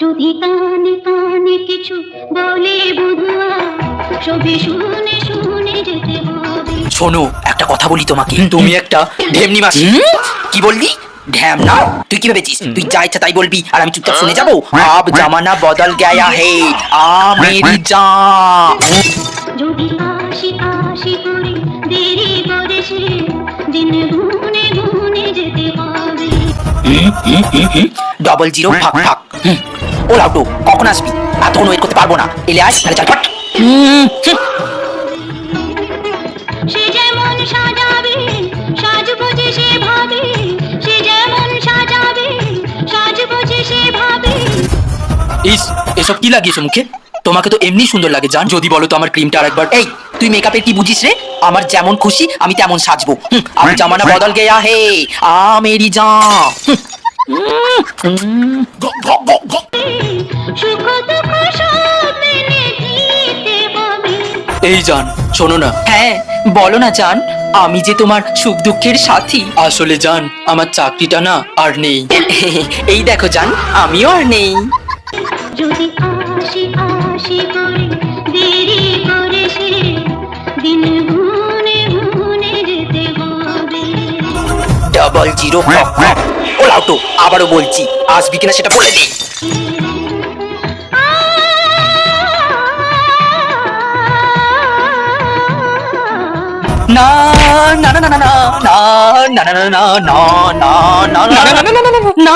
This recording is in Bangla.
যদি কানে কানে কিছু বলে বধুয়া, সবে শুনে শুনে যেতে হবে। শোনো, একটা কথা বলি তোমাকে, তুমি একটা ঢেমনি মাসি। কি বললি? ঢ্যামনা? তুই কি ভেবেছিস তুই যা ইচ্ছা তাই বলবি আর আমি চুপচাপ শুনে যাবো? আব জামানা বদল গয়া হে, আ মেরি জান। যদি আশি আশি করে দেরি করে সে, দিন গুনে গুনে যেতে হবে। 00 ফাক ফাক। ও লাউটো, কখন আসবি? এতক্ষণ ওয়েট করতে পারবো না, এলে আস তাহলে চল ফট। সে যেমন সাজাবে সাজবো যে সে ভাবে, সে যেমন সাজাবে সাজবো যে সে ভাবে। ইস, এসব কি লাগিয়েছো মুখে? তোমাকে তো এমনি সুন্দর লাগে জান। যদি বলো তো আমার ক্রিমটা আরেকবার। এই, তুই মেকআপের কি বুঝিস রে? আমার যেমন খুশি আমি তেমন সাজবো। আব জামানা বদল গয়া হে, আ মেরি জান। সুখ দুঃখ সব মেনে নিতে হবে। এই জান, শোনো না। হ্যাঁ বলো না জান, আমি যে তোমার সুখ দুঃখের সাথী। আসলে জান, আমার চাকরিটা না আর নেই। এই দেখো জান, আমিও আর নেই। যদি আশি আশি করে দেরি করে সে, দিন গুনে গুনে যেতে হবে। 00 ফক ফক। ও লাউটো, আবারও বলছি, আসবি কিনা সেটা বলে দে। না না না না না না না না না না না না না না না না না না